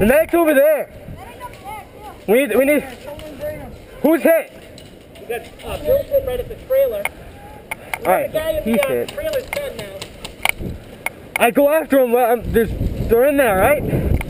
The medic's over there. We need. Who's hit? We got Bill's hit right at the trailer. Alright, he's hit. The trailer's dead now. I go after him. They're in there, right?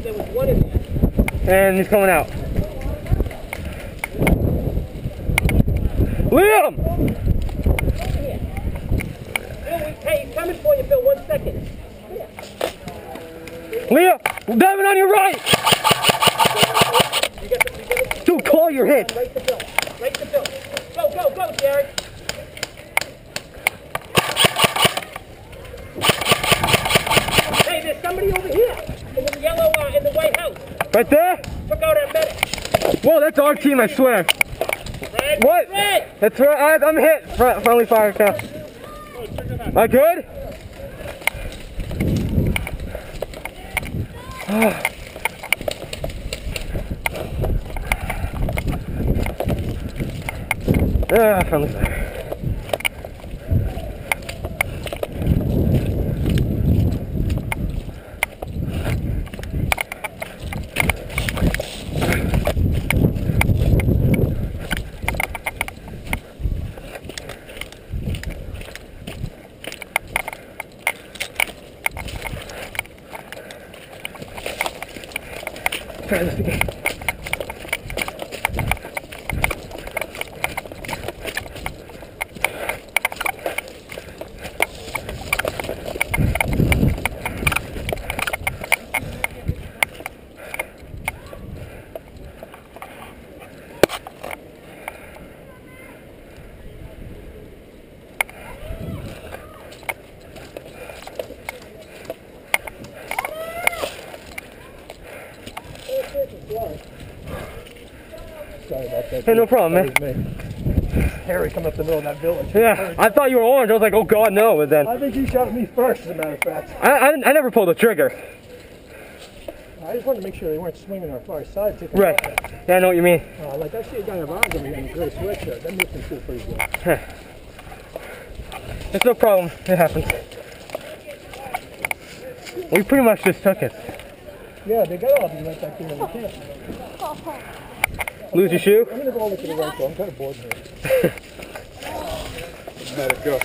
There was one in there. And he's coming out. Liam! Hey, he's coming for you, Bill. 1 second. Liam! Devin on your right! Dude, call your hit. Right to Bill. Right to Bill. Go, Jared. Hey, there's somebody over here in the yellow, in the White House. Right there? Took out our medic. Whoa, that's our team, I swear. Red. What? Red. That's right. I'm hit. Friendly fire count. Am I good? Friendly fire. Try this again. Sorry about that. Hey, no problem, man. Harry coming up the middle of that village. Yeah, I thought you were orange. I was like, oh God, no. But then I think he shot at me first, as a matter of fact. I never pulled the trigger. I just wanted to make sure they weren't swinging our far side. Right. Yeah, I know what you mean. Like I see a guy have eyes over here in a gray sweatshirt. That makes him feel pretty good. It's no problem. It happens. We pretty much just took it. Yeah, they got all of you right back here in the camp. Lose your shoe? I'm going to go over to the right though. I'm kind of bored here. Let it go.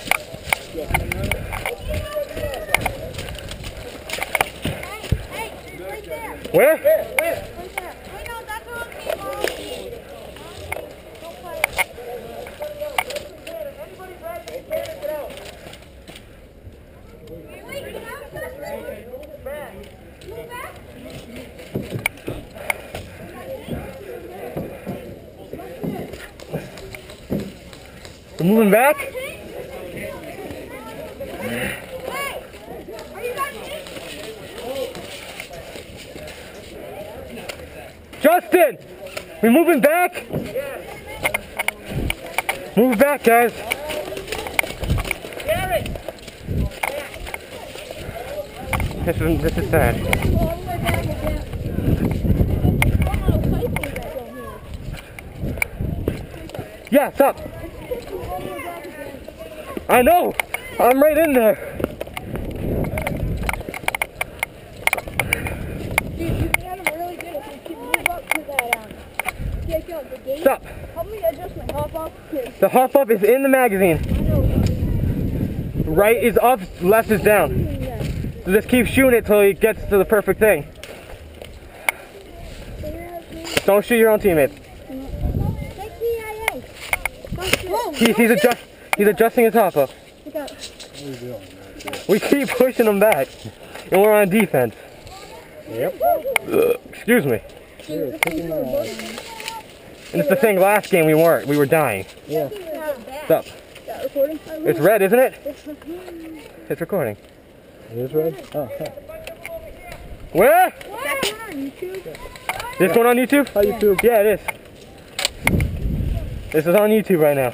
Where? Wait, no, that's all me, Mom. Don't play it. Everybody grab your can and get out. Wait, get out, Justin. Move back. Move back. We're moving back? Hey, are you guys in? Justin! We moving back? Move back, guys. This is sad. Yeah, stop. I know. I'm right in there. Dude, you can really good if you can move up to that, the gate. Stop. Help me adjust my hop up. The hop up is in the magazine. Right is up, left is down. So just keep shooting it till he gets to the perfect thing. Don't shoot your own teammates. He's adjusting his hop up. We keep pushing him back, and we're on defense. Yep. Excuse me. And it's the thing last game we weren't. We were dying. Yeah. Stop. It's red, isn't it? It's recording. It is red? Oh, huh. Where? on YouTube? This one on YouTube? On YouTube. Yeah, it is. This is on YouTube right now.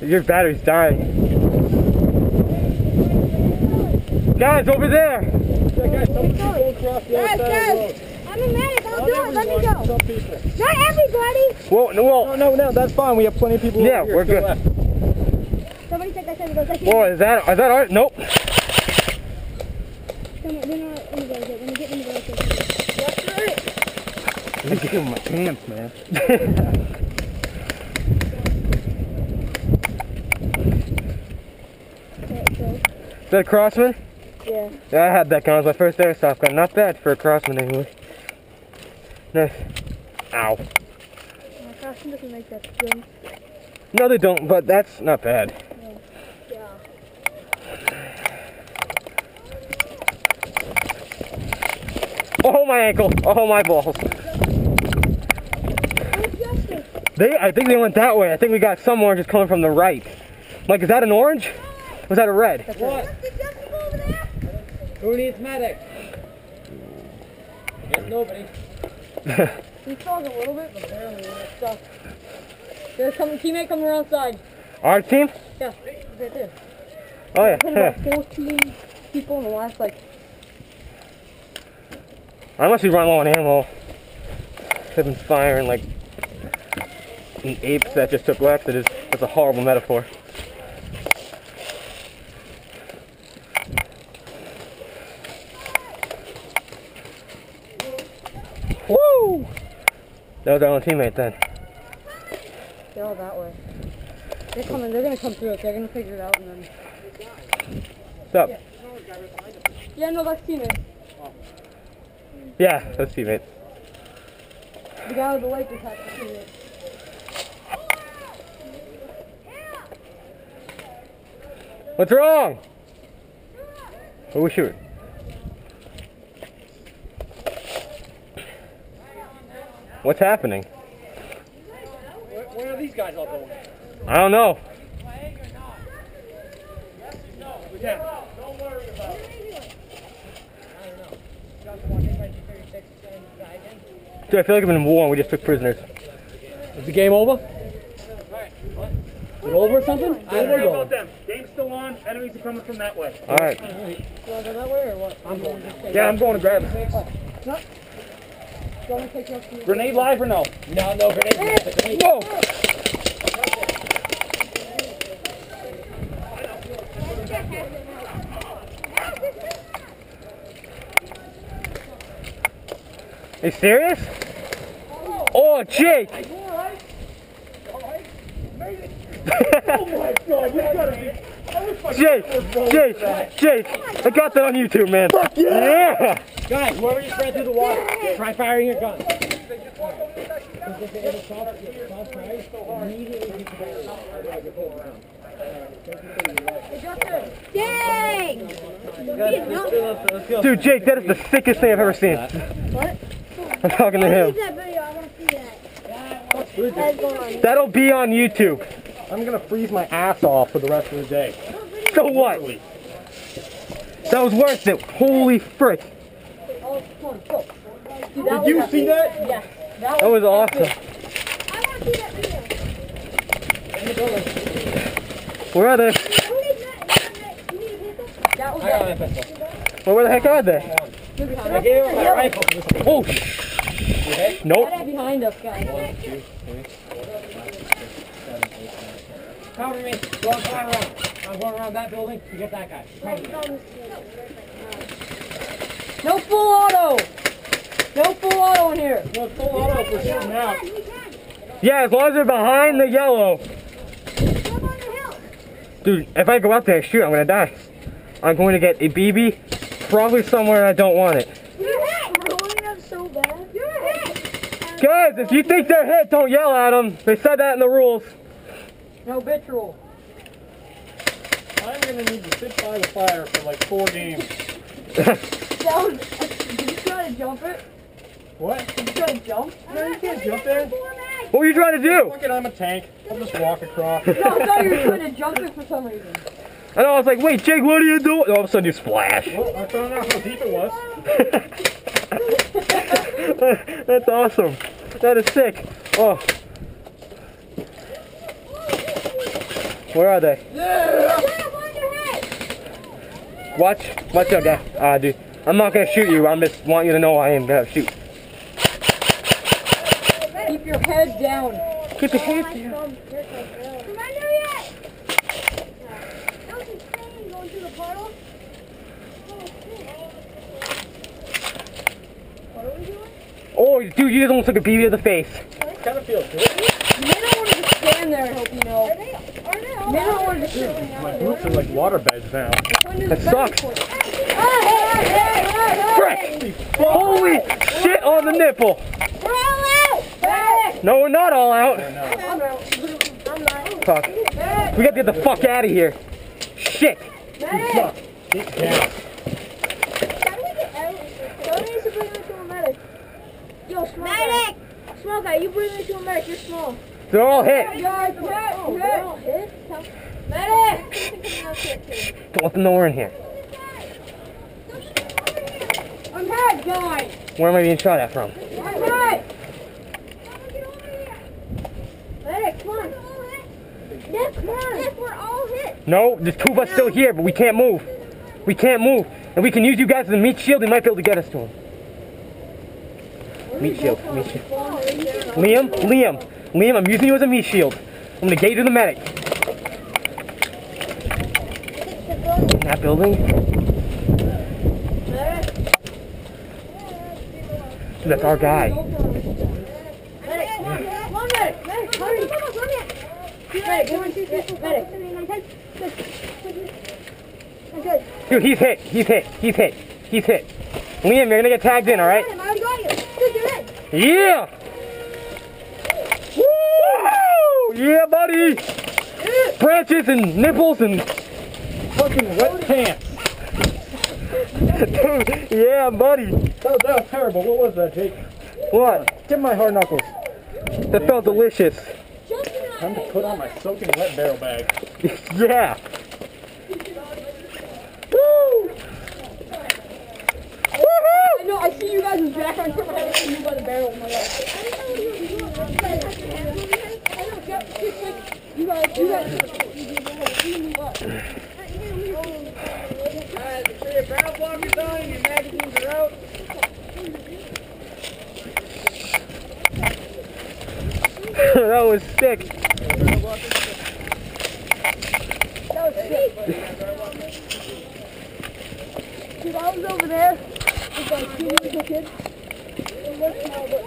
Your battery's dying. Guys, over there! Yeah, guys, somebody go across the other side of the road. I'm a medic, I'll do it, let me go. Some people. Not everybody! Well, No, that's fine. We have plenty of people yeah, over here. we're good. Somebody said that said it goes like Whoa, is that our? Nope. They're not in the garage yet. When they get in the garage, That's right. I'm gonna give him my pants, man. Is that a Crossman? yeah. Yeah, I had that gun. It was my first airsoft gun. Not bad for a Crossman anyway. Nice. Ow. My costume doesn't make that swim. No, they don't, but that's not bad. Yeah. Oh, my ankle. Oh, my balls. I think they went that way. I think we got some oranges coming from the right. Like, is that an orange? Or was that a red? What? Who needs medic? Guess nobody. He falls a little bit, but barely. It's stuck. There's a teammate coming around side. Our team? Yeah, right there. Oh, yeah. Put about 14 people in the last, like... I must be running low on ammo. I've been firing like an ape that just took laxatives. That's a horrible metaphor. Woo! That was our own teammate then. They're all that way. They're coming. They're gonna come through it. They're gonna figure it out and then... What's up? Yeah, no, that's teammate. Yeah, that's teammate. The guy with the light just had the teammate. What's wrong? Who are we shooting? What's happening? Where are these guys all going? I don't know. Yeah. Don't worry about it. I don't know. You guys want to take 36 and dive in? Dude, I feel like I'm in war and we just took prisoners. Is the game over? Alright, what? Is it over or something? Don't worry about them. Game's still on. Enemies are coming from that way. Alright. You wanna go that way or what? I'm going. Yeah, I'm going to grab it. No. You want me to take you up to Grenade live or no? No, no grenades. Grenade. Whoa! Are you serious? Oh, Jake! Oh my god, you gotta be... Jake! Jake! I got that on YouTube, man. Yeah! Guys, whoever you spread through the water, try firing your gun. Dang! Dude, Jake, that is the sickest thing I've ever seen. What? I'm talking to I him. need that video. I want to see that. That's going on. That'll be on YouTube. I'm gonna freeze my ass off for the rest of the day. So what? That was worth it. Holy frick. Oh, come on, go. Dude, Did you see that? Yeah. That was awesome. I want to see that video. Where are they? That was I got my pistol. Where the heck are they? I gave him my rifle. Oh, nope. Right behind us, guys. Cover me. Go on, fly around. I'm going around that building to get that guy. Cover me. No full auto. No full auto in here. No, full auto for shooting out. Yeah, as long as they're behind the yellow. Dude, if I go up there and shoot, I'm gonna die. I'm going to get a BB, probably somewhere I don't want it. You're hit. We're rolling up so bad. You're hit. Guys, if you think they're hit, don't yell at them. They said that in the rules. No bitch roll. I'm gonna need to sit by the fire for like 4 games. That was, did you try to jump it? What? Did you try to jump? No, you can't jump there. What were you trying to do? Look at, I'm a tank. I'll just walk across. No, I thought you were trying to jump it for some reason. And I was like, wait, Jake, what are you doing? All of a sudden you splash. Well, I found out how deep it was. That's awesome. That is sick. Oh. Where are they? Watch out, guy. Dude, I'm not gonna shoot you. I just want you to know I am gonna shoot. Keep your head down. Keep your head down. Am I there yet? That was insane going through the portal. Dude, you just almost took a BB to the face. Kind of feels good. They don't want to just stand there, I hope you know. They don't want to just sit there. My boots are like water beds now. That sucks. Frick! Holy shit on the nipple. We're all out! No, we're not all out. I'm out. I'm not. Fuck. We gotta get the fuck out of here. Shit. Get down. Yo, small guy. Small guy, you bring me to a medic. You're small. They're all hit. Oh, they're all hit? Medic! Don't let them know we're in here. I'm hurt, guys. Where am I being shot at from? I'm hurt. Medic, come on. Nick, come on. Nick, we're all hit. No, there's two of us still here, but we can't move. We can't move. And we can use you guys as a meat shield. They might be able to get us to him. Meat shield. Meat shield. Liam, I'm using you as a meat shield. I'm gonna get you to the medic. In that building? Dude, that's our guy. Medic, come on. Come on, medic. Medic, hurry. Medic, 1, 2, 3, 4, 5, 6, 7, 8, 9, 10. Good. Dude, he's hit. He's hit. Liam, you're gonna get tagged in, alright? I already got you. Good, you're in. Yeah! Woo! Yeah, buddy! Branches and nipples and... Fucking wet pants. Dude, yeah, buddy. That was terrible. What was that, Jake? What? Give my hard knuckles. That felt delicious. Time to put on my soaking wet barrel bag. Yeah. I know, I see you guys in the background. I see you by the barrel. Oh my God. You guys. Alright, so your barrel block is on and your magazines are out. That was sick. That was sick. Dude, I was over there with like 2 little kids. It was small, but